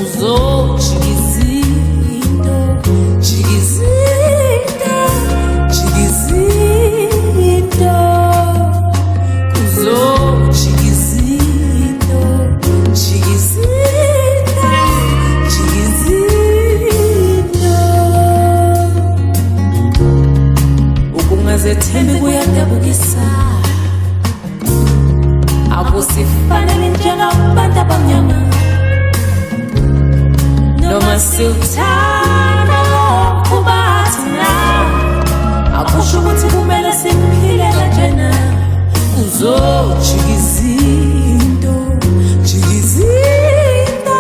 uzojikizinto, jikizinto, jikizinto, uzojikizinto, jikizinto, jikizinto. Ukungazethembi kuyadabukisa, akusifanele njengabantu abamnyama. Noma siwuthanda ukuba thina, akusho ukuthi kumele siphile kanjena. Uzojikizinto, jikizinto,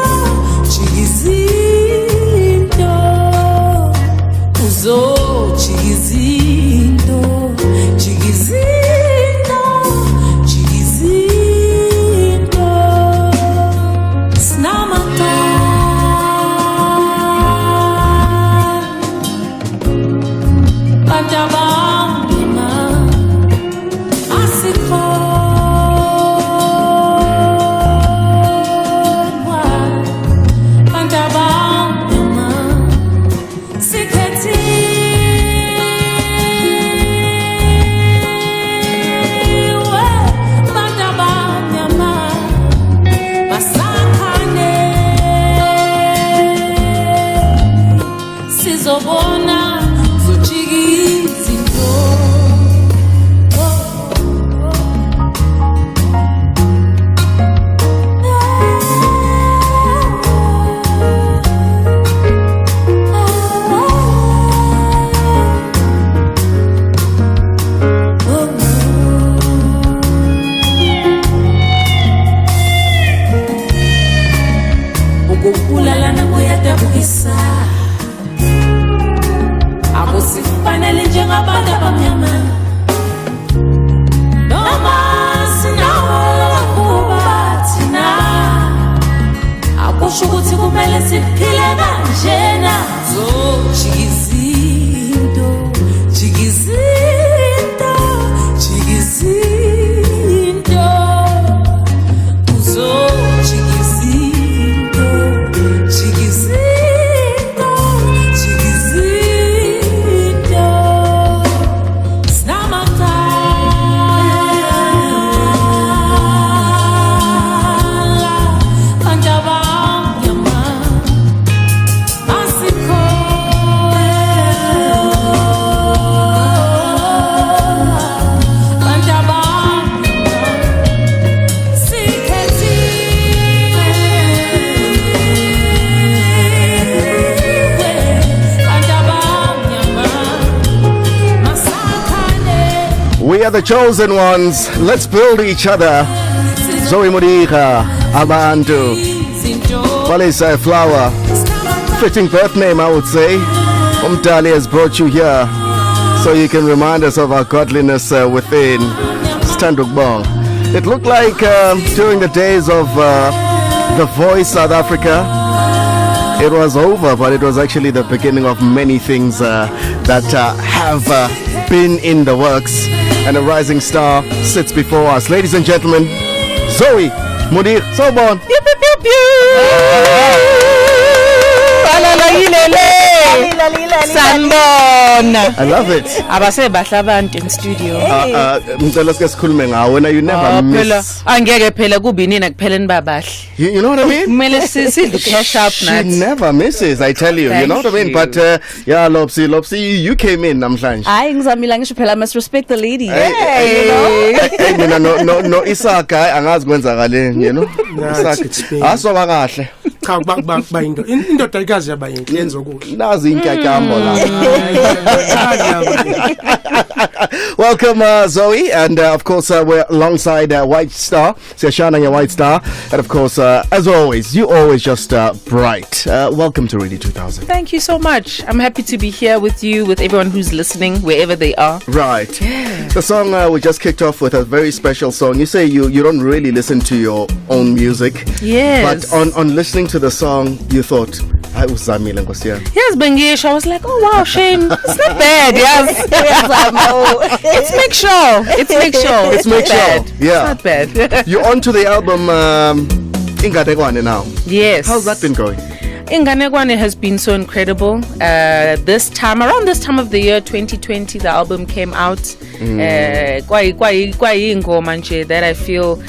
jikizinto, uzojikizinto, jikizinto, jikizinto. Sinamata Panjabangima Asikonwa Panjabangima Sikhethiwe Panjabangima Masakhane Sizobona ukubulalana kuyadabukisa, akusifanele njengabantu abamnyama. Noma sinawo ukuba thina, akusho ukuthi kumele siphile kanjena. Jikizinto, jikizinto, jikizinto, uzojikizinto, jikizinto, jikizinto. Sinamakala, Panjabangima, Asikonwa, Panjabangima, Sikhethiwe, Panjabangima, Masakhane. We are the chosen ones. Let's build each other. Zoe Modiga, Abantu. Well, it's a flower. Fitting birth name, I would say. Umdali has brought you here so you can remind us of our godliness within. Standuk Bong. It looked like during the days of The Voice South Africa, it was over, but it was actually the beginning of many things that have been in the works. And a rising star sits before us. Ladies and gentlemen, Zoe Modiga. So born. Pew, pew, pew, pew. Sanbona. I love it. Abasebahle abantu in studio. Ngicela sike sikhulume ngawe. Wena you never Phela miss. angeke phela kubinini kupheleni babahle. You know what I mean? Kumele sidle cash up She nathi. never misses, I tell you. You Thank know what I mean? you. But yeah, Lopsy, you came in namhlanje. Hayi ngizamila ngisho phela, I must respect the lady. Hey, mina no Isaka angazi kwenzakaleni, you know? Isaka. Asoba kahle. Cha kuba into indodakazi yaba yinto yenza okuhle. Nazi intyatyambo la. Welcome Zoe, and of course we're alongside White Star. Siyashana your White Star, and of course as always, you always just bright. Welcome to Radio 2000. Thank you so much. I'm happy to be here with you, with everyone who's listening, wherever they are. Right. Yeah. The song we just kicked off with a very special song. You say you don't really listen to your own music. Yes. But on listening to the song, you thought, I was Zamila Ngosia. Yes, Bengish. I was like, oh wow, Shane, it's not bad. Yes. It's make sure. It's make sure. It's make bad. sure. Yeah. It's not bad. You're onto the album Ingadegwane now. Yes. How's that been going? Inganekwane has been so incredible. Around this time of the year 2020, the album came out. Kwayi ingoma nje that I feel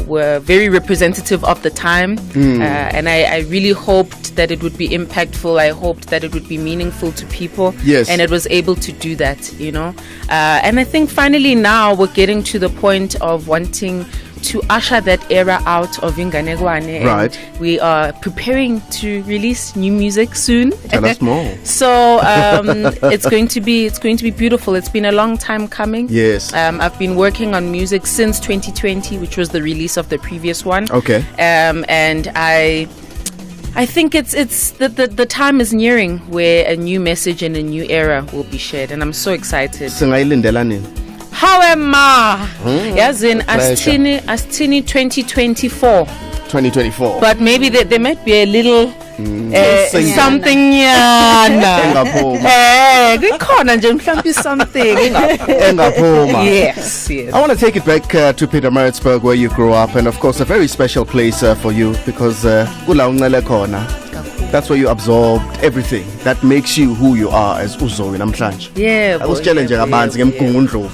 were very representative of the time. And I really hoped that it would be impactful. I hoped that it would be meaningful to people. Yes. And it was able to do that, you know. And I think finally now we're getting to the point of wanting to usher that era out of Inganekwane. Right. We are preparing to release new music soon. Tell us more. So it's going to be beautiful. It's been a long time coming. Yes. I've been working on music since 2020, which was the release of the previous one. Okay. And I think it's the time is nearing where a new message and a new era will be shared, and I'm so excited. Singayilindela nini? How am I? Yes, in Astini 2024. 2024. But maybe there might be a little Sing. something Engaphuma. kukhona nje mhlawumbe something. Engaphuma. Yes. I want to take it back to Pietermaritzburg, where you grew up, and of course a very special place for you because kula uncele khona. That's where you absorbed everything that makes you who you are as uZoe namhlanje. Yeah. Usitshele nje kabanzi ngemgungundlovu.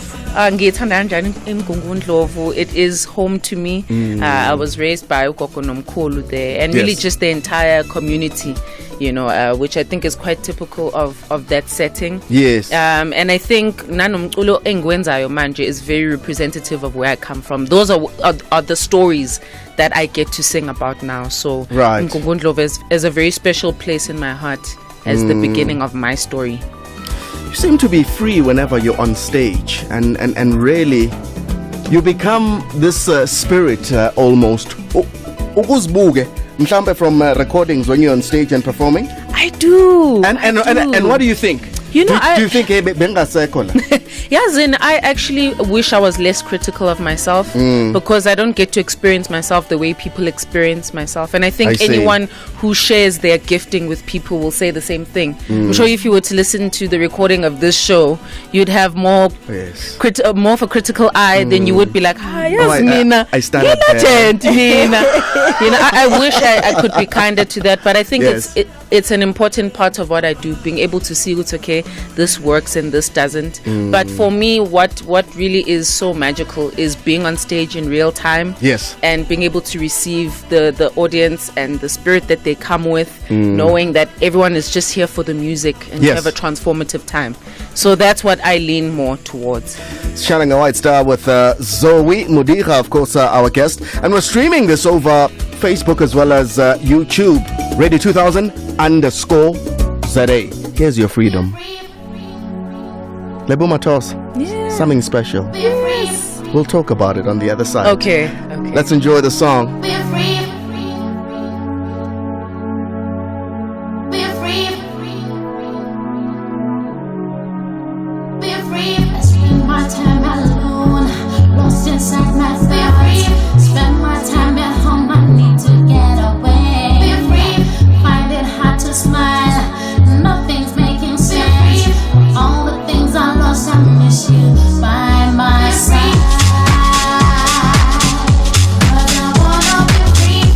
Ngithanda kanjani eMgungundlovu. It is home to me. I was raised by ugogo nomkhulu there, and really Yes. just the entire community, you know, which I think is quite typical of that setting. Yes. And I think nanomculo engwenzayo manje is very representative of where I come from. Those are the stories that I get to sing about now. So Right. Mgungundlovu is a very special place in my heart as the beginning of my story. You seem to be free whenever you're on stage, and really you become this spirit almost. Ukuzibuke mhlambe from recordings when you're on stage and performing. I do. And what do you think? You know, do you think bengasekho la? Yazin, I actually wish I was less critical of myself because I don't get to experience myself the way people experience myself. And I think I see. anyone who shares their gifting with people will say the same thing. I'm sure if you were to listen to the recording of this show, you'd have more Yes. more of a critical eye than you would be like, yes, Mina. I stand up there. Legend, Mina. You know, I wish I could be kinder to that, but I think Yes. it's an important part of what I do, being able to see it's okay, this works and this doesn't. But for me, what really is so magical is being on stage in real time. Yes. And being able to receive the audience and the spirit that they come with, knowing that everyone is just here for the music and Yes. have a transformative time. So that's what I lean more towards. Shining a White Star with Zoe Modiga, of course, our guest. And we're streaming this over Facebook as well as YouTube. Radio 2000_ZA. Here's your freedom. Lebo Matos. Yeah. Something special. Yes. We'll talk about it on the other side. Okay. Let's enjoy the song. We're free. We're free. We're free. I spend my time alone, lost inside my thoughts. Spend my time at home, I need to get away. We're free. Find it hard to smile. Nothing's making sense. All the things I lost, I miss you by my side. 'Cause I wanna be free.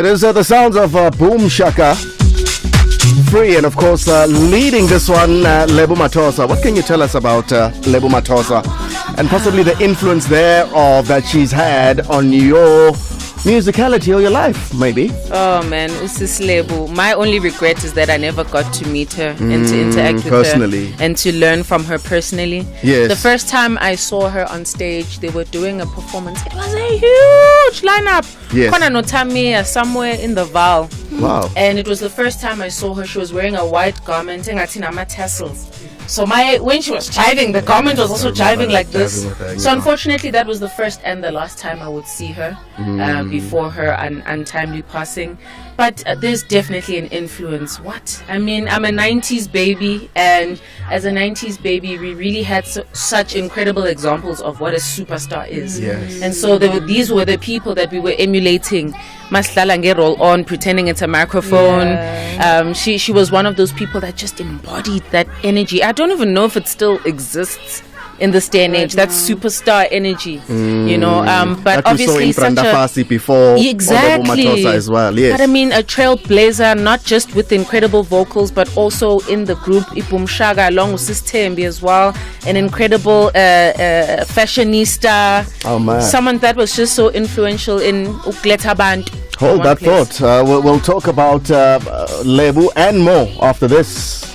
It is the sounds of Boom Shaka. Free, and of course leading this one, Lebo Mathosa. What can you tell us about Lebo Mathosa and possibly the influence thereof that she's had on your musicality or your life, maybe? Oh man, Usis Lebo. My only regret is that I never got to meet her and to interact with personally. her and to learn from her personally. Yes. The first time I saw her on stage, they were doing a performance. It was a huge lineup. Yes. Kona no Tamia, somewhere in the Val. Wow. And it was the first time I saw her. She was wearing a white garment and tassels. So when she was jiving, the garment was also jiving like this. So unfortunately, that was the first and the last time I would see her before her untimely passing. But there's definitely an influence. What? I mean, I'm a 90s baby, and as a 90s baby, we really had such incredible examples of what a superstar is. Yes. And so these were the people that we were emulating. Maslala nge roll on, pretending it's a microphone. Yeah. She was one of those people that just embodied that energy. I don't even know if it still exists in this day and age, that superstar energy, you know. But that obviously, we saw in such Fasi before, exactly. Lebo Mathosa as well. Yes. But I mean, a trailblazer, not just with incredible vocals, but also in the group Ipum Shaga along with Sistembi as well. An incredible fashionista. Oh man! Someone that was just so influential in Ukleta Band. Hold that thought. We'll talk about Lebo and more after this.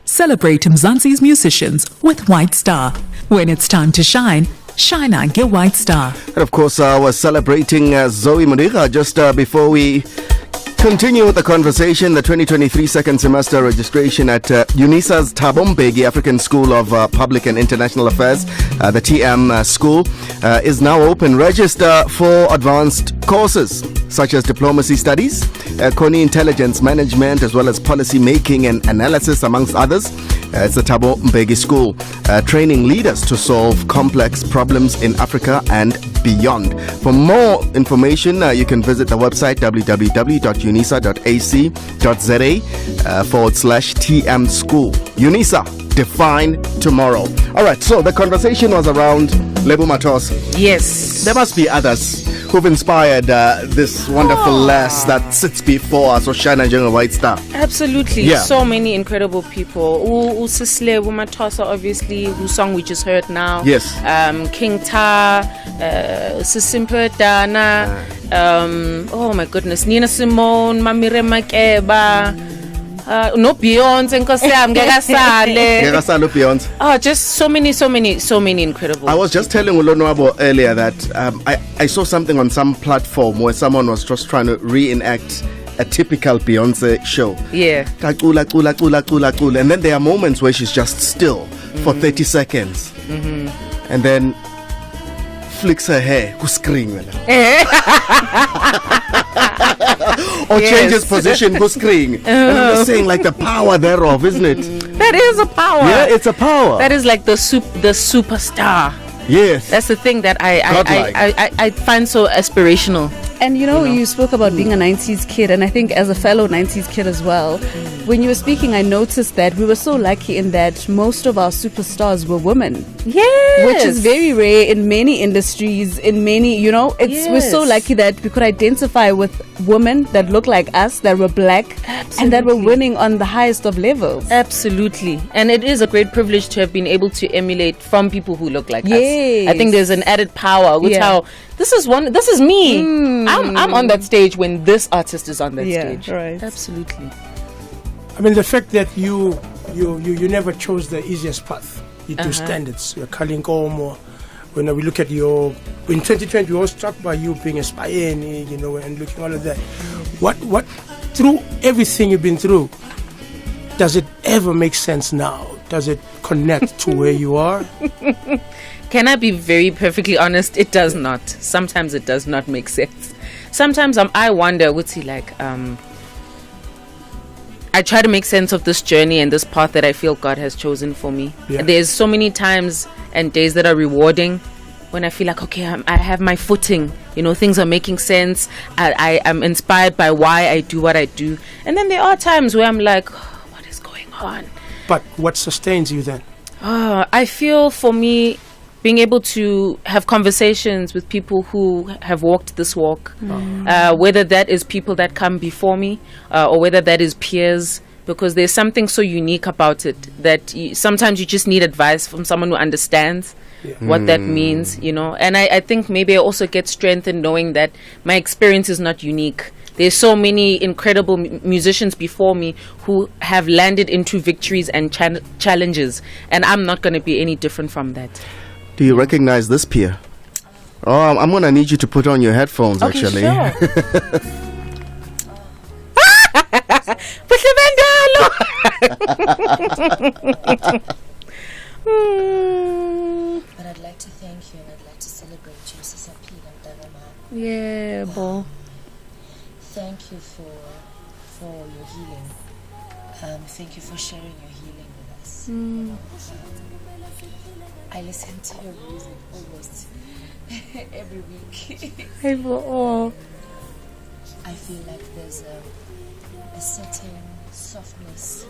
Celebrate Mzansi's musicians with White Star. When it's time to shine, shine on Get White Star. And of course, we're celebrating Zoe Modiga just before we continue with the conversation. The 2023 second semester registration at UNISA's Thabo Mbeki African School of Public and International Affairs, the TM school, is now open. Register for advanced courses such as diplomacy studies, Koni intelligence management, as well as policy making and analysis, amongst others. It's the Thabo Mbeki School, training leaders to solve complex problems in Africa and beyond. For more information, you can visit the website www.unisa.ac.za /TM school. UNISA, define tomorrow. All right, so the conversation was around Lebo Mathosa. Yes. There must be others who've inspired this wonderful lass that sits before us, Oshana General White Star. Absolutely. Yeah. So many incredible people. Lebo Mathosa, obviously, whose song we just heard now. Yes. King Ta, Sisimpe Dana, oh my goodness, Nina Simone, Mamire Makeba. No Beyonce, Nkosi yami, ngeke sale. Ngeke sale Beyonce. Oh, just so many incredible. I was just telling Ulonwabo earlier that I saw something on some platform where someone was just trying to reenact a typical Beyonce show. Yeah. Kacula, cula, cula, cula, cula. And then there are moments where she's just still for 30 seconds. And then flicks her hair, who scream. Or changes position, go scream. And I'm just saying, like, the power thereof, isn't it? That is a power. Yeah, it's a power. That is like the superstar Yes. That's the thing that Godlike. I find so aspirational. And you spoke about being a 90s kid, and I think as a fellow 90s kid as well, when you were speaking, I noticed that we were so lucky in that most of our superstars were women. Yes. Which is very rare in many industries, in many, we're so lucky that we could identify with women that look like us, that were black, and that were winning on the highest of levels. Absolutely. And it is a great privilege to have been able to emulate from people who look like us. I think there's an added power with how this is me. I'm on that stage when this artist is on that stage. Right. Absolutely. I mean, the fact that you never chose the easiest path. You do standards. You're Kalinkom, or when we look at in 2020, we were struck by you being a Spayeni, and looking all of that. What through everything you've been through, does it ever make sense now? Does it connect to where you are? Can I be very perfectly honest? It does not. Sometimes it does not make sense. Sometimes I wonder, I try to make sense of this journey and this path that I feel God has chosen for me. Yeah. There's so many times and days that are rewarding when I feel like, okay, I have my footing. Things are making sense. I am inspired by why I do what I do. And then there are times where I'm like, what is going on? But what sustains you then? I feel for me, being able to have conversations with people who have walked this walk, whether that is people that come before me or whether that is peers, because there's something so unique about it that sometimes you just need advice from someone who understands what that means, And I think maybe I also get strength in knowing that my experience is not unique. There's so many incredible musicians before me who have landed into victories and challenges, and I'm not going to be any different from that. Do you recognize this peer? Oh, I'm going to need you to put on your headphones, actually. Sure. But I'd like to thank you and I'd like to celebrate you, Sister Pete and Dagama. Yeah, bo. Thank you for your healing. Thank you for sharing your healing with us. I listen to your music almost every week. I feel like there's a certain softness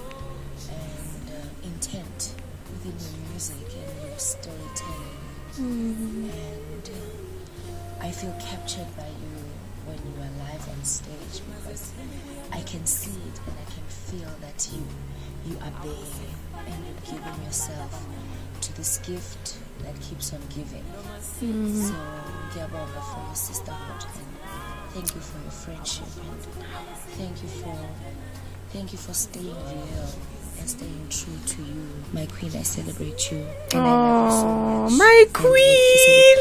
and intent within your music and your storytelling. And I feel captured by you when you are live on stage, because I can see it and I can feel that you are there and you're giving yourself to this gift that keeps on giving. So, Diabonga for your sisterhood, and thank you for your friendship, and thank you for staying real and staying true to you. My queen, I celebrate you. And I love you so much. My queen!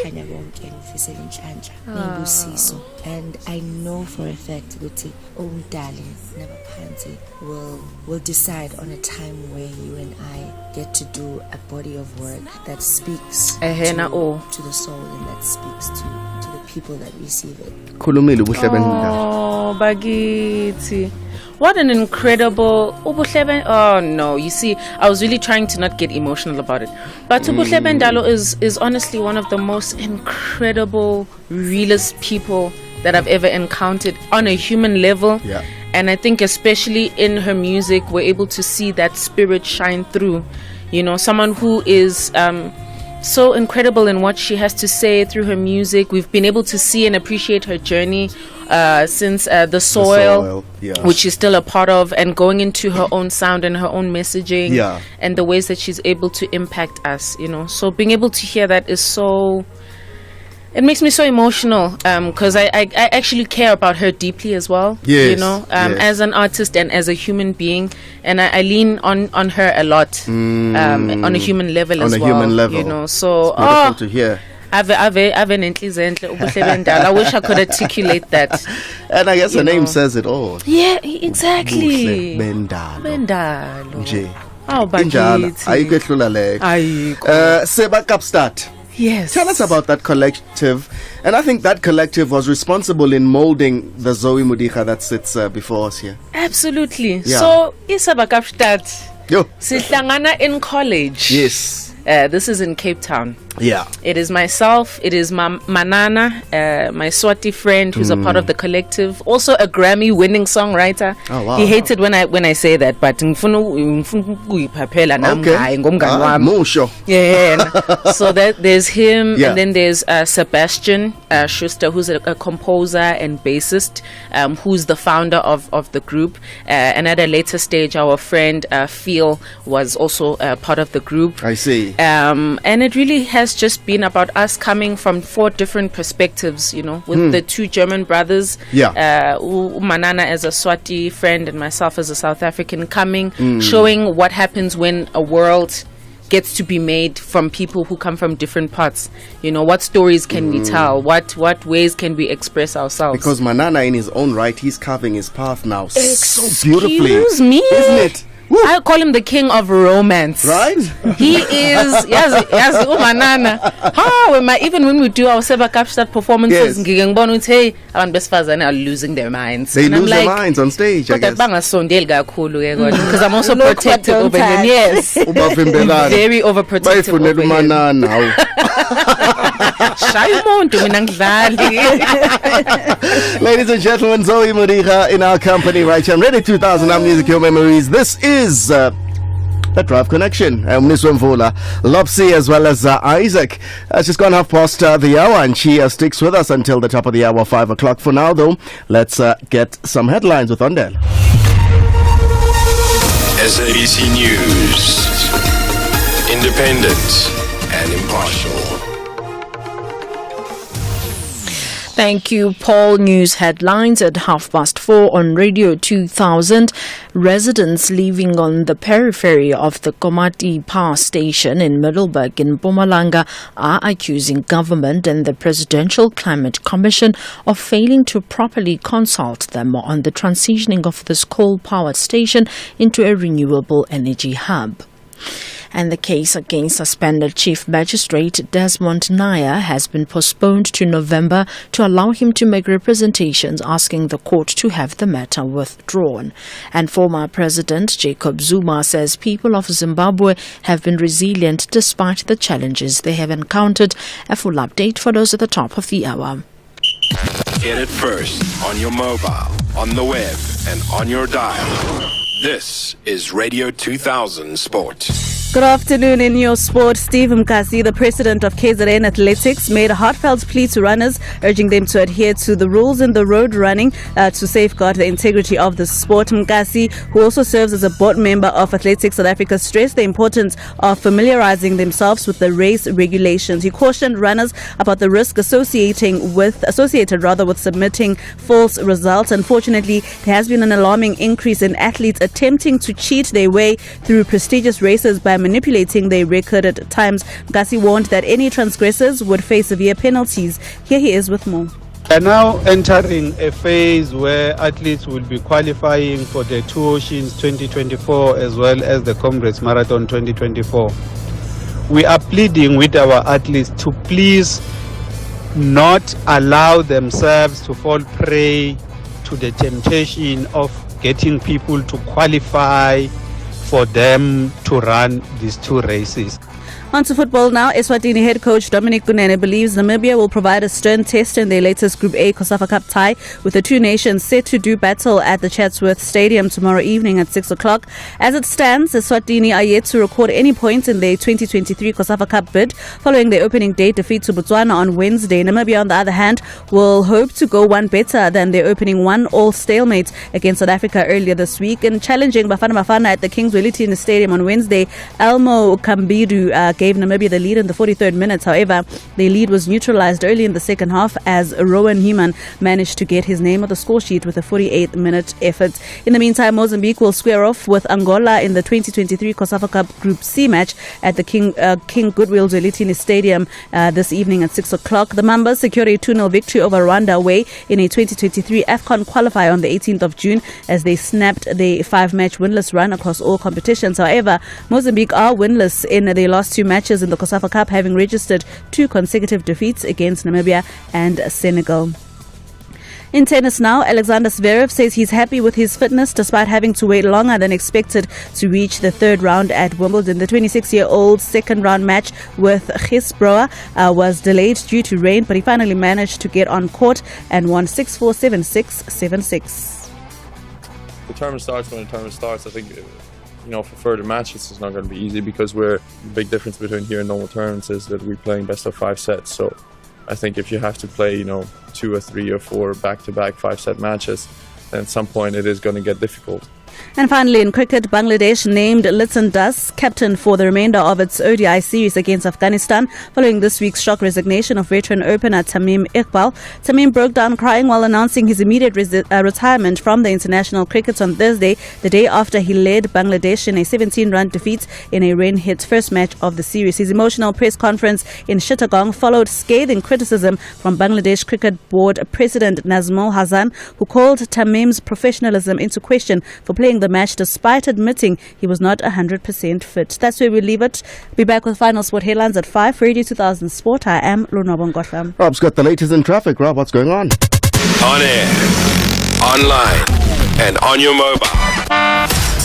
And I know for a fact that darling Nabapanti will decide on a time where you and I get to do a body of work that speaks to the soul and that speaks to the people that receive it. Oh, Bagiti. What an incredible oh no, you see, I was really trying to not get emotional about it. But Ubuhlebe Ndalo is honestly one of the most incredible, realist people that I've ever encountered on a human level. Yeah. And I think especially in her music, we're able to see that spirit shine through. Someone who is so incredible in what she has to say through her music. We've been able to see and appreciate her journey since The Soil, which she's still a part of, and going into her own sound and her own messaging and the ways that she's able to impact us, So being able to hear that is so... It makes me so emotional because I actually care about her deeply as well, as an artist and as a human being, and I lean on her a lot on a human level as well. On a human level, so it's beautiful to hear. I wish I could articulate that. And I guess her name says it all. Yeah, exactly. Bendalo. Oh, Bagiti. Seba Kapstad. Yes. Tell us about that collective. And I think that collective was responsible in molding the Zoe Modiga that sits before us here. Absolutely. Yeah. So, Isaba Kapstad. Sihlangana in college. Yes. This is in Cape Town. Yeah. It is myself, it is Manana, my Swati friend who's a part of the collective, also a Grammy winning songwriter. Oh, wow. He hates it when I say that, but yeah. So there's him, Yeah. and then there's Sebastian Schuster, who's a composer and bassist, who's the founder of the group. And at a later stage, our friend Phil was also part of the group. I see. And it really has just been about us coming from 4 different perspectives, with the 2 German brothers, Manana as a Swati friend and myself as a South African, coming, showing what happens when a world gets to be made from people who come from different parts. What stories can we tell? What ways can we express ourselves? Because Manana, in his own right, he's carving his path now so beautifully. Excuse me? Isn't it? Woo. I call him the king of romance. Right? He is, yes, Manana. Even when we do our Seba Kapstadt performances, Yes. hey, abantu besifazane are losing their minds. They And I'm lose like, their minds on stage, I guess. Because I'm also Look what protective don't over him. touch. Yes. Ubavimbelana. Very overprotective over Bayifunela him. umanana hawu. Shaya umuntu mina ngidlali. Ladies and gentlemen, Zoe Modiga in our company right here on Radio 2000, our music, your memories. This is the Drive Connection. Mniswa Mvula, Lopsy, as well as Isaac. It's just gone past the hour, and she sticks with us until the top of the hour, 5 o'clock. For now, though, let's get some headlines with Ondel. SABC News. Independent and impartial. Thank you, Paul. News headlines at 4:30 on Radio 2000. Residents living on the periphery of the Komati Power Station in Middelburg in Mpumalanga are accusing government and the Presidential Climate Commission of failing to properly consult them on the transitioning of this coal-powered station into a renewable energy hub. And the case against suspended Chief Magistrate Desmond Naya has been postponed to November to allow him to make representations asking the court to have the matter withdrawn. And former President Jacob Zuma says people of Zimbabwe have been resilient despite the challenges they have encountered. A full update for those at the top of the hour. Get it first on your mobile, on the web, and on your dial. This is Radio 2000 Sport. Good afternoon. In your sport, Steve Mkasi, the president of KZN Athletics, made a heartfelt plea to runners, urging them to adhere to the rules in the road running to safeguard the integrity of the sport. Mkasi, who also serves as a board member of Athletics South Africa, stressed the importance of familiarizing themselves with the race regulations. He cautioned runners about the risk associated with submitting false results. Unfortunately, there has been an alarming increase in athletes attempting to cheat their way through prestigious races by manipulating their recorded times. Mkasi warned that any transgressors would face severe penalties. Here he is with more. We are now entering a phase where athletes will be qualifying for the Two Oceans 2024 as well as the Comrades Marathon 2024. We are pleading with our athletes to please not allow themselves to fall prey to the temptation of getting people to qualify for them to run these 2 races. On to football now. Eswatini head coach Dominic Kunene believes Namibia will provide a stern test in their latest Group A COSAFA Cup tie, with the two nations set to do battle at the Chatsworth Stadium tomorrow evening at 6 o'clock. As it stands, Eswatini are yet to record any points in their 2023 COSAFA Cup bid following their opening day defeat to Botswana on Wednesday. Namibia, on the other hand, will hope to go one better than their opening 1-1 stalemate against South Africa earlier this week. And challenging Bafana Bafana at the Kings Wellington Stadium on Wednesday, Elmo Kambidu gave Namibia the lead in the 43rd minute. However, their lead was neutralized early in the second half as Rowan Heeman managed to get his name on the score sheet with a 48-minute effort. In the meantime, Mozambique will square off with Angola in the 2023 COSAFA Cup Group C match at the King Goodwill Zwelithini Stadium this evening at 6 o'clock. The Mambas secured a 2-0 victory over Rwanda away in a 2023 AFCON qualifier on the 18th of June as they snapped their 5-match winless run across all competitions. However, Mozambique are winless in their last 2 matches in the COSAFA Cup, having registered 2 consecutive defeats against Namibia and Senegal. In tennis now, Alexander Zverev says he's happy with his fitness despite having to wait longer than expected to reach the third round at Wimbledon. The 26-year-old's second round match with Gisbroa was delayed due to rain, but he finally managed to get on court and won 6-4, 7-6, 7-6. The tournament starts when the tournament starts. I think, for further matches, it's not going to be easy because the big difference between here and normal tournaments is that we're playing best of 5 sets. So I think if you have to play, 2 or 3 or 4 back-to-back 5-set matches, then at some point it is going to get difficult. And finally, in cricket, Bangladesh named Litson Das captain for the remainder of its ODI series against Afghanistan following this week's shock resignation of veteran opener Tamim Iqbal. Tamim broke down crying while announcing his immediate retirement from the international cricket on Thursday, the day after he led Bangladesh in a 17-run defeat in a rain-hit first match of the series. His emotional press conference in Chittagong followed scathing criticism from Bangladesh Cricket Board President Nazmul Hasan, who called Tamim's professionalism into question for playing the match despite admitting he was not 100% fit. That's where we leave it. Be back with final sport headlines at 5. Radio 2000 Sport. I am Lunobong Gotham. Rob's got the latest in traffic. Rob, what's going on? On air, online, and on your mobile.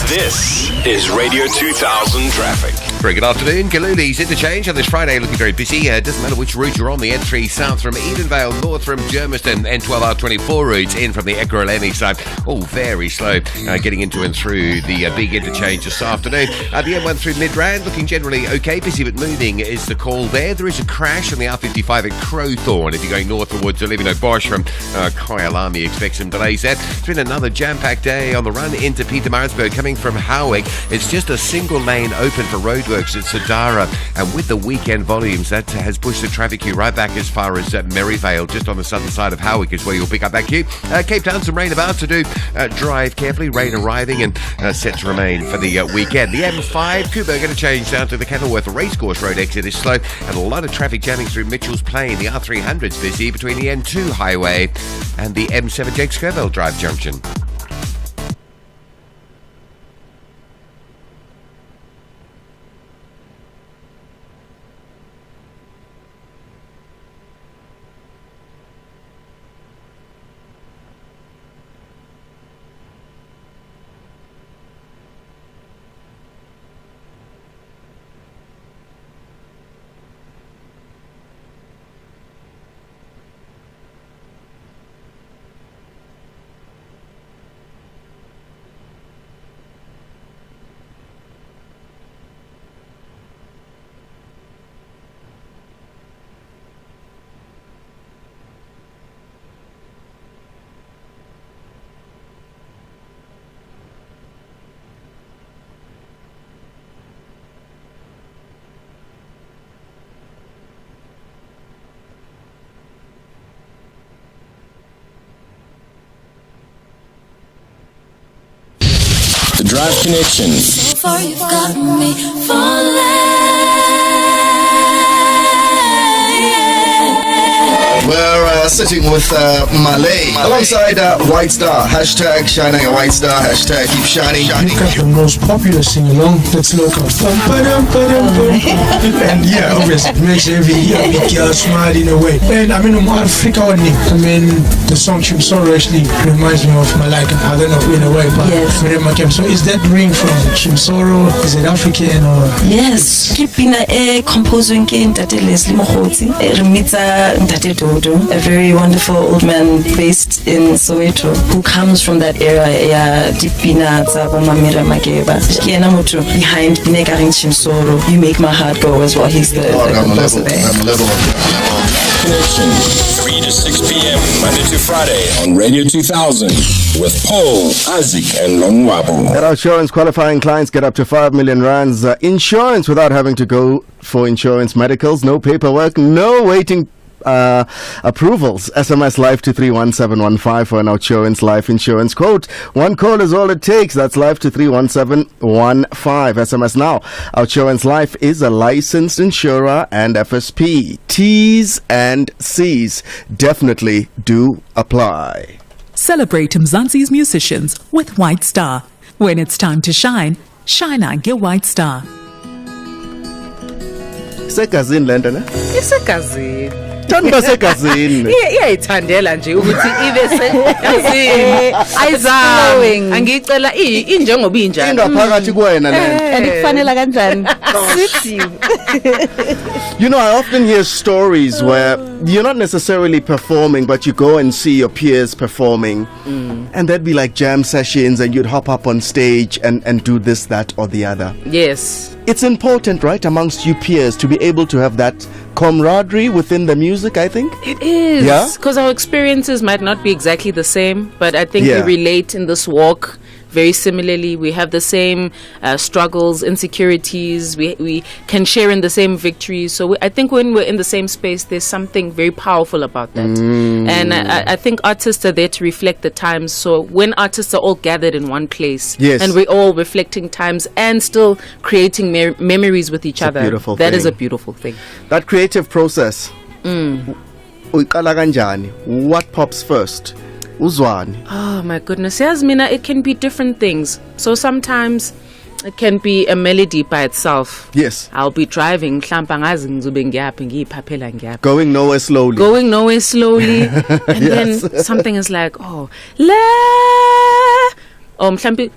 This is Radio 2000 Traffic. Very good afternoon. Kaluli's interchange on this Friday looking very busy. Doesn't matter which route you're on. The N3 south from Edenvale, north from Germiston, N12R24 routes in from the Ekurhuleni side. All very slow getting into and through the big interchange this afternoon. The M1 through Midrand looking generally okay. Busy but moving is the call there. There is a crash on the R55 at Crowthorne. If you're going north towards Olivino Bosch from Kyalami, expect some delays there. It's been another jam-packed day on the run into Pietermaritzburg coming from Howick. It's just a single lane open for roadworks at Sadara, and with the weekend volumes that has pushed the traffic queue right back as far as Merivale, just on the southern side of Howick is where you'll pick up that queue. Cape Town, some rain about to do. Drive carefully, rain arriving and set to remain for the weekend. The M5 Coburg going to change down to the Kenilworth Racecourse Road exit is slow, and a lot of traffic jamming through Mitchell's Plain. The R300's busy between the N2 highway and the M7 Jake Scoville Drive junction. The Drive Connection. So far you've got me falling. We're sitting with Malay alongside White Star. Hashtag shining a White Star. Hashtag keep shining. Look at the most popular sing-along. Let's look up. And yeah, obviously, it makes every big girl smile in a way. And I mean, Africa, the song Chimsoro actually reminds me of Malika. I don't know in a way, but yes. So is that ring from Chimsoro? Is it African or? Yes. Kipina composing Ntate Leslie Mohoti, Remitsa Ntate Dodo, a very wonderful old man based in Soweto who comes from that area. Dipina Tsabo Mamira Mageba. Kiena Mutu behind Binekarin Chimsoro. You make my heart go as well. He's the composer there. Connection, 3 to 6 p.m. Monday to Friday on Radio 2000 with Paul, Isaac, and Longwabo. At our insurance, qualifying clients get up to 5 million rands insurance without having to go for insurance medicals. No paperwork, no waiting approvals. SMS life to 31715 for an insurance life insurance quote. One call is all it takes. That's life to 31715. SMS now. Insurance Life is a licensed insurer and FSP. T's and C's definitely do apply. Celebrate Mzansi's musicians with White Star. When it's time to shine, shine on get White Star. Sekazin Lendana. Isekazini. Tanda segazini. Iyayithandela nje ukuthi ibe segazini. Ayizami. Angicela injengoba injalo. Ingaphakathi kuwena lento. And kufanele kanjani? You know, I often hear stories where you're not necessarily performing, but you go and see your peers performing, and there'd be like jam sessions, and you'd hop up on stage and do this, that, or the other. Yes. It's important, right, amongst you peers to be able to have that camaraderie within the music, I think. It is. Yeah? Because our experiences might not be exactly the same, but I think Yeah. we relate in this walk very similarly. We have the same struggles, insecurities. We can share in the same victories. So I think when we're in the same space, there's something very powerful about that. And I think artists are there to reflect the times. So when artists are all gathered in one place, Yes. and we're all reflecting times and still creating memories with each other, beautiful that is thing. a beautiful thing. That creative process. Uyiqala kanjani? What pops first? Uzwani? Oh my goodness. Yes, Mina, it can be different things. So sometimes it can be a melody by itself. Yes. I'll be driving, mhlawumbe angazi ngizobe ngiyaphi ngiyiphaphela ngiyaphi. Going nowhere slowly. Going nowhere slowly. And Yes. then something is like, oh, la, or mhlawumbe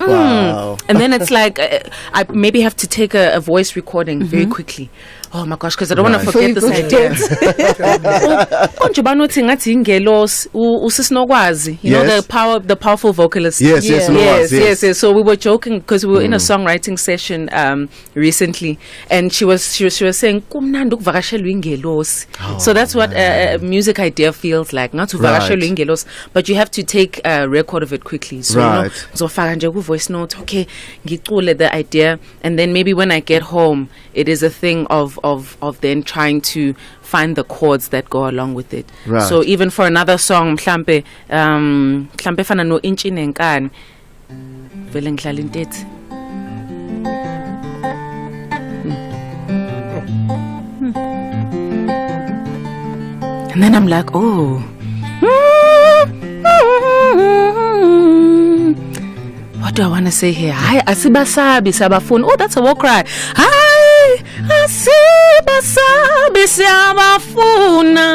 Wow. and then it's like I maybe have to take a voice recording very quickly. Oh my gosh, because I don't want to forget this idea. Konje banothi ngathi ingelos usisinokwazi, you know, Yes. the powerful vocalist. Yes, yes, yes. So we were joking because we were in a songwriting session recently, and she was saying kumnandi ukuvakashelwa ingelosi. So that's what a music idea feels like, ngathi uvakashelwa ingelosi, but you have to take a record of it quickly. So you know, uzofaka nje ku voice note, okay, ngicule the idea, and then maybe when I get home, it is a thing of then trying to find the chords that go along with it. Right. So even for another song, mhlambe fana no inchi nenkani, vele ngidlala intethe. And then I'm like, oh. What do I want to say here? Hi, asibasabi sabafuna. Oh, that's a war cry. Hi, asibasabi sabafuna.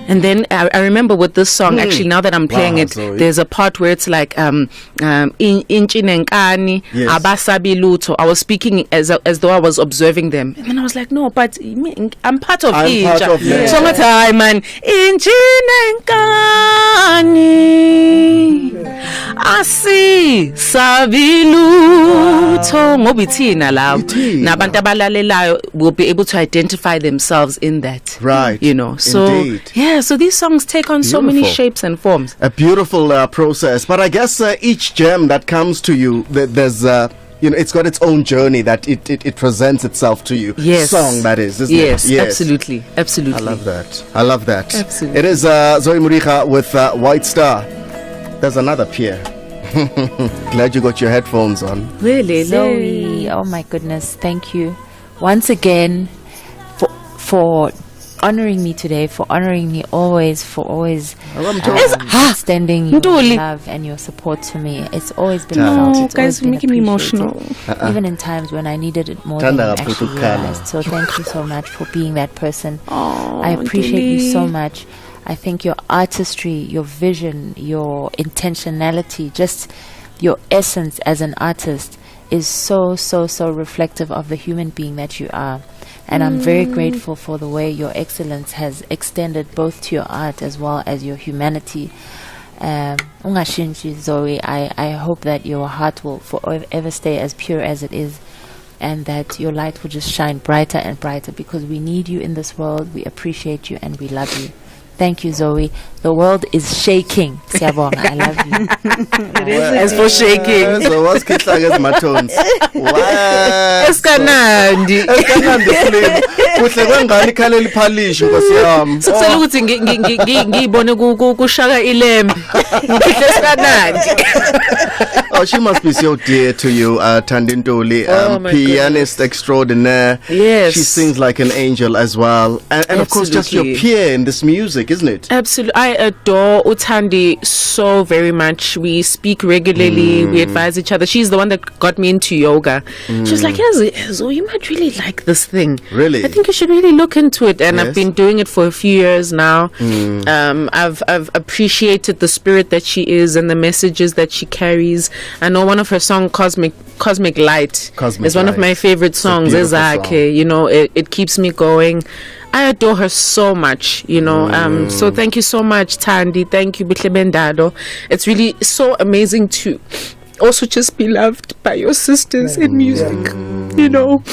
And then I remember with this song, actually, now that I'm playing it, Zoe. there's a part where it's like inchi nenkani abasabi lutho. I was speaking as though I was observing them, and then I was like, no, but I'm part of I'm each. part of them. So much time, man. Inchi nenkani asi sabi lutho ngoba ithina labo nabantu abalalelayo will be able to identify themselves in that. Right. You know. So Indeed. yeah, so these songs take on so many shapes and forms. A beautiful process. But I guess each gem that comes to you, there's you know, it's got its own journey that it presents itself to you. Yes. Song, that is, isn't yes, it? Yes, absolutely. I love that. I love that. Absolutely. It is Zoe Modiga with White Star. There's another peer. Glad you got your headphones on. Really, Zoe, oh my goodness, thank you once again for honoring me today, for honoring me always, for always extending your love and your support to me. It's always been felt. It's guys, always been making me emotional. even in times when I needed it more than I actually realized. So thank you so much for being that person. I appreciate you so much. I think your artistry, your vision, your intentionality, just your essence as an artist is so reflective of the human being that you are. And I'm very grateful for the way your excellence has extended both to your art as well as your humanity. Ungashinji, Zoe, I hope that your heart will forever stay as pure as it is, and that your light will just shine brighter and brighter, because we need you in this world. We appreciate you and we love you. Thank you, Zoe. The world is shaking. Siyabonga, I love you. It is. As for shaking. So what's Kitlanga's matones? Wow. Eskanandi. Eskanandi. Kuhle kwangani khalela iphalishi Nkosi yami. Sicela ukuthi ngibone kushaka ilembe. Ngihle eskanandi. Oh, she must be so dear to you, Tandintuli, my pianist extraordinaire. Yes. She sings like an angel as well. And of course, just your Absolutely. peer in this music, isn't it? Absolutely. I adore Uthandi so very much. We speak regularly. We advise each other. She's the one that got me into yoga. She was like, yes, you might really like this thing. Really? I think you should really look into it. And Yes. I've been doing it for a few years now. I've appreciated the spirit that she is and the messages that she carries. I know one of her songs, Cosmic Light, is one of my favorite songs. beautiful song. You know, it keeps me going. I adore her so much, you know. So thank you so much, Tandy. Thank you, Bitlebendado. It's really so amazing to also just be loved by your sisters in music, you know.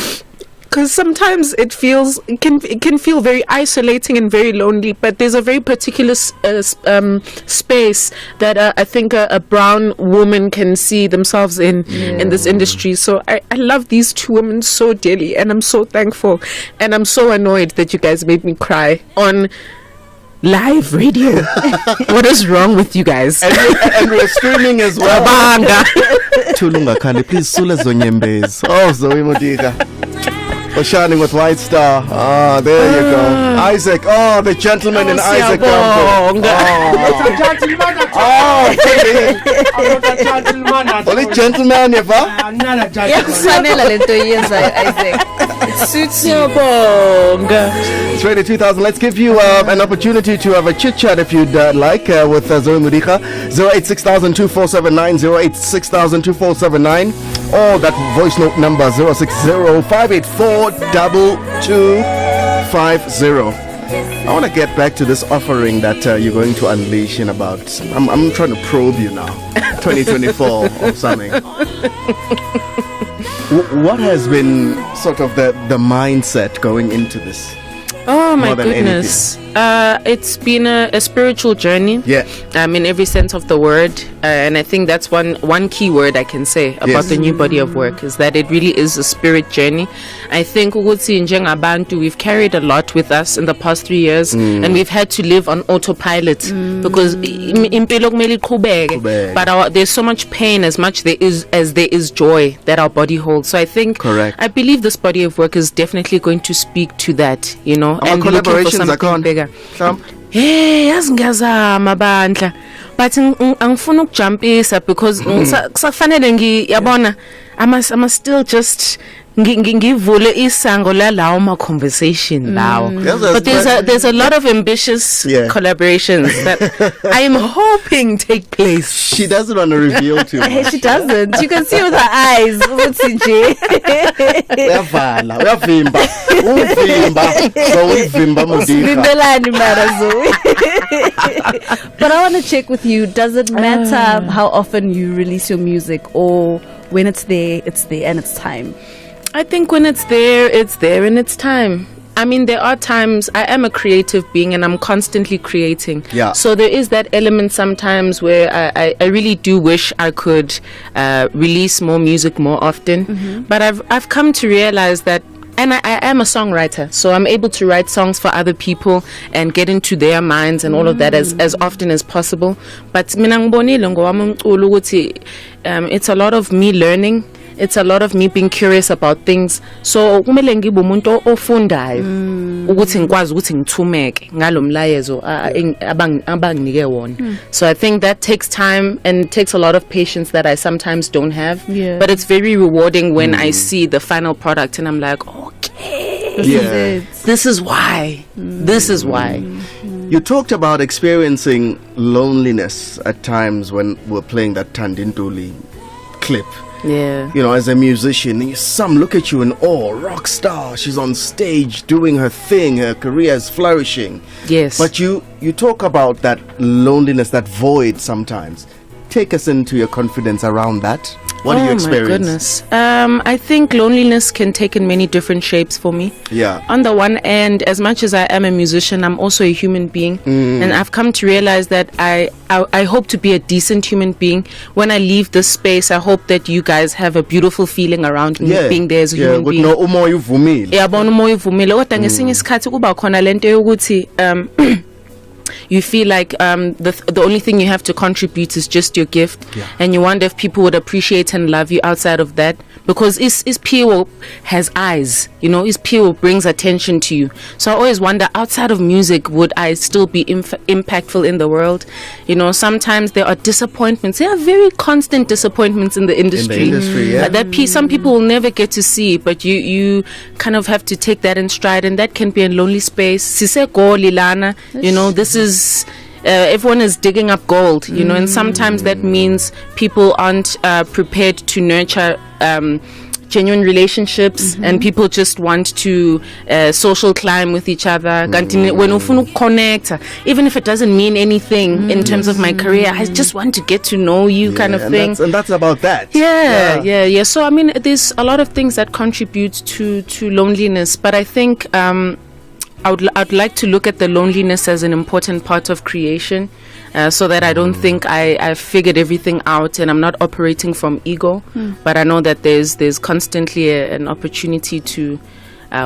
Because sometimes it can feel very isolating and very lonely, but there's a very particular space that I think a brown woman can see themselves in this industry. So I love these two women so dearly, and I'm so thankful, and I'm so annoyed that you guys made me cry on live radio. What is wrong with you guys? And we're streaming as well. Tulunga Kali, please Sula Zonyembes. Oh, Zoe Modiga. We're shining with White Star. Ah, there you go. Isaac. Oh, the gentleman in Isaac. Only gentleman, Eva. It suits your bong. It's Radio 2000. Let's give you an opportunity to have a chit chat if you'd like with Zoe Modiga. 086,2479, 086,2479, or that voice note number 060-584-2250. I want to get back to this offering that you're going to unleash in about. I'm trying to probe you now. 2024 or something. What has been sort of the mindset going into this? Oh my More than goodness. It's been a spiritual journey. Yeah. In every sense of the word. And I think that's one key word I can say about Yes. the new body of work, is that it really is a spirit journey. I think ukuthi njengabantu, we've carried a lot with us in the past 3 years, and we've had to live on autopilot because impilo kumele iqhubeke. But there's so much pain as much as there is joy that our body holds. So I think Correct. I believe this body of work is definitely going to speak to that, you know, Our and looking for collaborations are something gone. bigger. Hey, yazi ngiyazama bandla, but angifuna ukujumpisa because kusafanele ngiyabona I must still just ngivule isango lalawo ma conversation lawo. But there's a lot of ambitious collaborations that I am hoping take place. She doesn't want to reveal too much. She doesn't. You can see with her eyes. Uyavala, uyavimba. Uvimba. So uvimba Modiga. But I want to check with you. Does it matter how often you release your music, or when it's there and it's time? I think when it's there and it's time. I mean, there are times I am a creative being and I'm constantly creating. Yeah. So there is that element sometimes where I really do wish I could release more music more often. But I've come to realize that, and I am a songwriter, so I'm able to write songs for other people and get into their minds and all of that as often as possible. But mina ngibonile ngowami umculo ukuthi it's a lot of me learning. It's a lot of me being curious about things. So kumele ngibe umuntu ofundayo ukuthi ngikwazi ukuthi ngithumeke ngalo mlayezo abanginike wona. So I think that takes time and it takes a lot of patience that I sometimes don't have. Yeah. But it's very rewarding when I see the final product and I'm like, okay, this is why. This is why. You talked about experiencing loneliness at times when we're playing that Tandintuli clip. Yeah. You know, as a musician, and some look at you in awe. Rock star, she's on stage doing her thing, her career is flourishing. Yes. But you talk about that loneliness, that void sometimes. Take us into your confidence around that. What do you experience? Oh my goodness. I think loneliness can take in many different shapes for me. Yeah. On the one end, as much as I am a musician, I'm also a human being. And I've come to realize that I hope to be a decent human being. When I leave this space, I hope that you guys have a beautiful feeling around me being there as a human being. No umoya uvumile. Yabona umoya uvumile kodwa ngesinye isikhathi kuba khona lento yokuthi you feel like the only thing you have to contribute is just your gift, and you wonder if people would appreciate and love you outside of that, because is Pio has eyes, is Pio brings attention to you. So I always wonder, outside of music, would I still be impactful in the world? Sometimes there are disappointments. There are very constant disappointments in the industry. That some people will never get to see, but you kind of have to take that in stride, and that can be a lonely space. Siseko Lilana, this is everyone is digging up gold, and sometimes that means people aren't prepared to nurture genuine relationships, and people just want to social climb with each other. When ufuna connect, even if it doesn't mean anything in terms of my career, I just want to get to know you, kind of thing. And that's about that. Yeah. So I mean, there's a lot of things that contribute to loneliness, but I think I'd like to look at the loneliness as an important part of creation, so that I don't think I've figured everything out and I'm not operating from ego, but I know that there's constantly an opportunity to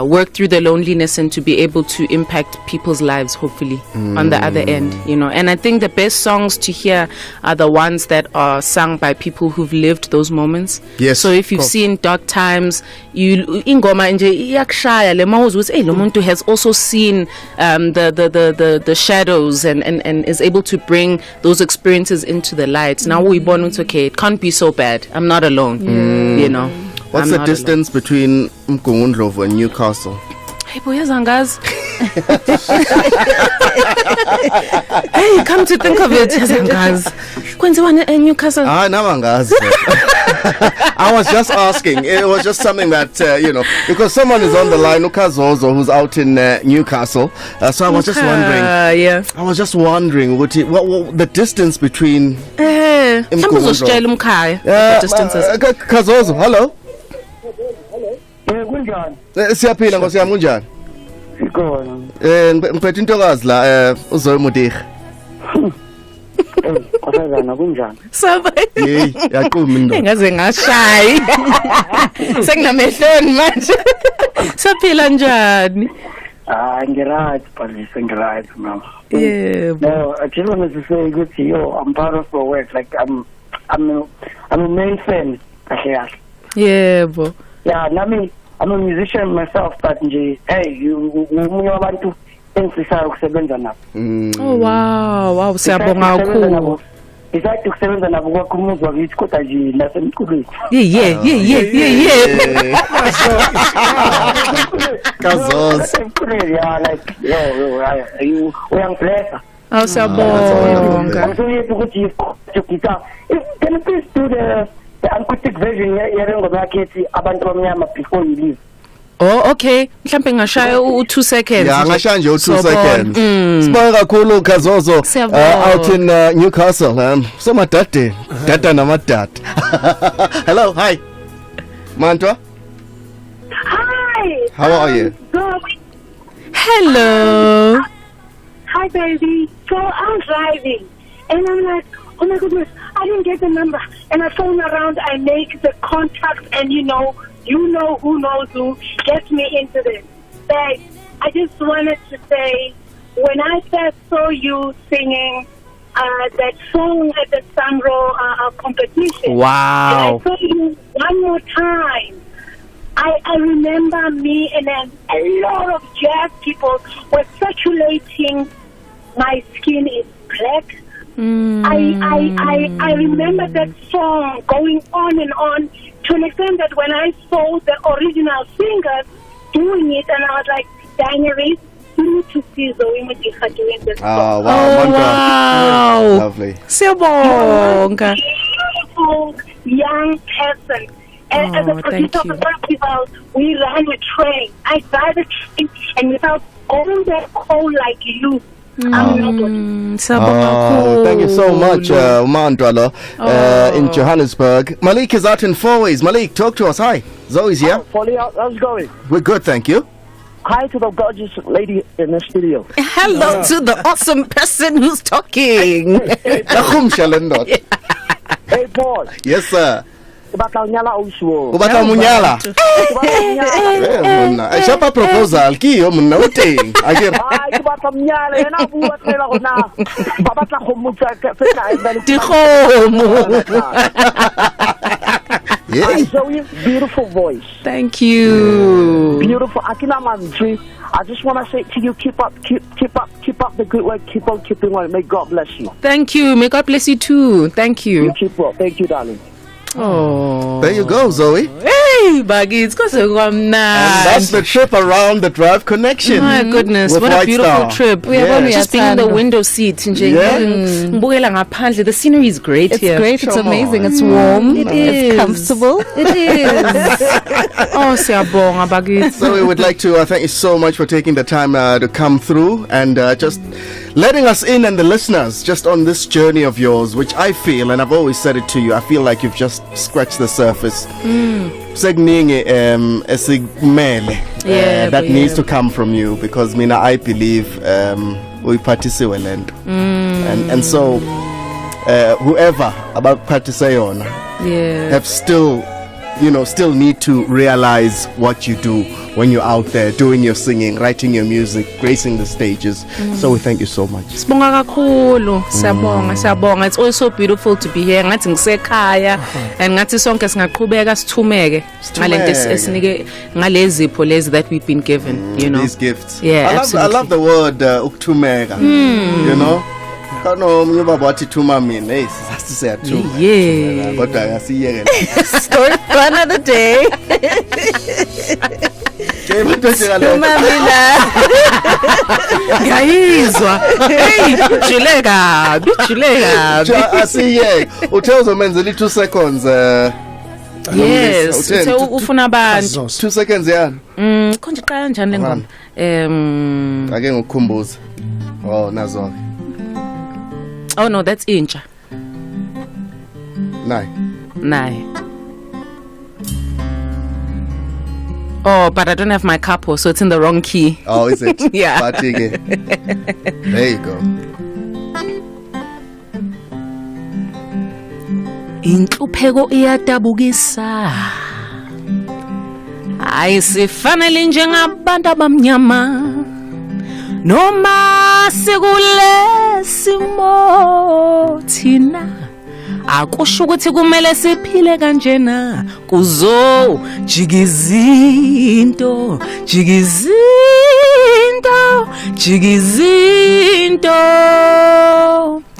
work through the loneliness and to be able to impact people's lives, hopefully, on the other end, And I think the best songs to hear are the ones that are sung by people who've lived those moments. Yes. So if you've seen dark times, ingoma nje iyakshaya le mawuzi ukuthi lo muntu has also seen the shadows and is able to bring those experiences into the light. Now we born with, okay, it can't be so bad. I'm not alone. What's the distance between Mkungundlovu and Newcastle? Hey, boy, Zangazi. Hey, come to think of it, Zangazi. Kwenziwa in Newcastle. Namangazi. I was just asking. It was just something that, because someone is on the line, Ukazozo, who's out in Newcastle. So I was just wondering. I was just wondering what the distance between. Mkungundlovu. Kazozo, hello. Siyaphila ngosiyami kunjani? Sikhona. Ngiphethe intokazi la uZoe Modiga. Kwasazana kunjani? Hey, yaqhuma indaba. Engaze ngashayi. Senginamehlweni manje. Saphila njani? Ngiright, Palisa, ngiright, mama. Yeah. No, I just wanted to say good to you. I'm proud of your work. Like I'm a main fan. Yeah, bo. Yeah, I'm a musician myself, but hey, you abantu ensisayo ukusebenza nabo. Oh wow, siyabonga kakhulu. Isathi ukusebenza nabo kwakhumuzwa ngithi kodwa nje nasemkhulwini. Yeah. Kazozo. Yeah, like you uyangiblessa. Oh, siyabonga. I'm sorry ukuthi you guitar. Can you please do the acoustic version yerengoma yakhe ethi abantu bamnyama before you leave? Oh, okay. Mhlambe ngashaya u2 seconds. Yeah, ngashaya nje u2 seconds. Sibonga kakhulu Kazozo out in Newcastle. So madade, dada namadada. Hello, hi. Mantwa? Hi. How are you? Hello. Hi, baby. So I'm driving, and I'm like, oh my goodness, I didn't get the number. And I phone around, I make the contact, and you know who knows who gets me into this. But I just wanted to say, when I first saw you singing that song at the Sandro competition, wow! And I saw you one more time. I remember me and then a lot of jazz people were circulating. My skin is black. I remember that song going on and on to an extent that when I saw the original singers doing it, and I was like, Daniel, you need to see Zoe Modiga doing this song. Wow. Lovely. Siyabonga. Beautiful young person. And as a producer of the festival, we ran a train. I drive a train, and without all that coal like you, I'm nobody. Thank you so much, Mandwala, in Johannesburg. Malik is out in 4 ways. Malik, talk to us. Hi. Zoe's here. Polly, how's it going? We're good, thank you. Hi to the gorgeous lady in the studio. Hello to the awesome person who's talking. Hey, Paul. Yes, sir. ke batla ho nyala ausi wo. O batla mo nyala? Monna, e shapa proposal ke yo monna o teng. A ke Ai ke batla mo nyala yena bua tsela gona. Ba batla go motsa fela e ba le Yeah. Zoe, beautiful voice. Thank you. Beautiful. Akina Mantri. I just want to say to you, keep up the good work. Keep on keeping on. May God bless you. Thank you. May God bless you too. Thank you. You keep up. Thank you, darling. Oh. There you go, Zoe. Hey, Baggy, it's because And that's the trip around the Drive Connection. My goodness, with what a White beautiful Star. trip. Yeah. Just being in the window seat. Yeah. The scenery is great It's here. great. It's amazing. It's warm. It It's is. comfortable. It is. Oh, siyabonga, Baggy. So we would like to thank you so much for taking the time to come through and just letting us in and the listeners just on this journey of yours, which I feel, and I've always said it to you, I feel like you've just scratched the surface. Sekuningi esigmele that needs to come from you, because mina I believe we participate and so whoever about participate have still need to realize what you do when you're out there doing your singing, writing your music, gracing the stages. So we thank you so much. Sibonga kakhulu. Siyabonga. It's also beautiful to be here. Ngathi ngisekhaya and ngathi sonke singaqhubeka sithumeke ngalento esinike ngalezipho lezi that we've been given, you know. These gifts. Yeah, I love the word ukuthumeka. You know? Kano mnye baba wathi thuma mina. Hey, sasiyathuma. Yeah. Kodwa asiyeke. Story for another day. Ngayizwa. Hey, bijule kabi. Asiyeke. Uthe uzomenzela 2 seconds Yes, uthe ufuna abantu. 2 seconds yani. Konje qala kanjani lengoma? Ake ngikukhumbuze. Oh, nazo. Oh no, that's intsha. Naye. Oh, but I don't have my capo, so it's in the wrong key. Oh, is it? Yeah. There you go. Inhlupheko iyadabukisa. Ayisifanele njengabantu abamnyama. Noma sikulesimo thina akusho ukuthi kumele siphile kanjena kuzo jikizinto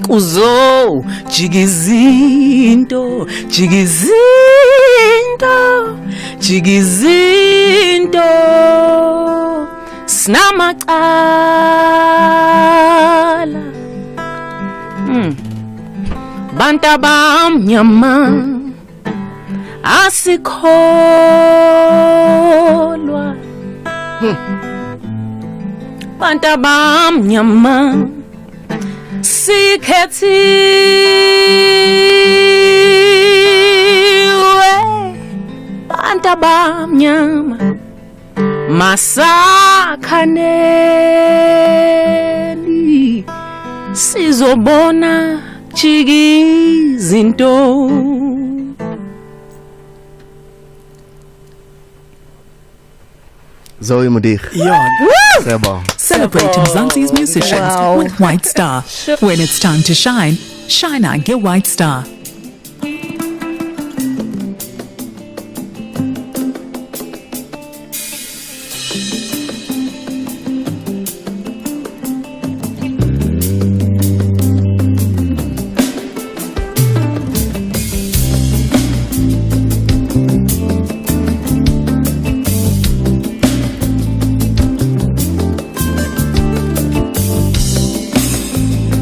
kuzo jikizinto sinamacala Banta bamnyama asikholwa Banta bamnyama sikhethiwe Banta bamnyama masakhaneli sizobona jikizinto. Zoe Modiga. Celebrating Zanzi's musicians with White Star. When it's time to shine, shine on, get White Star.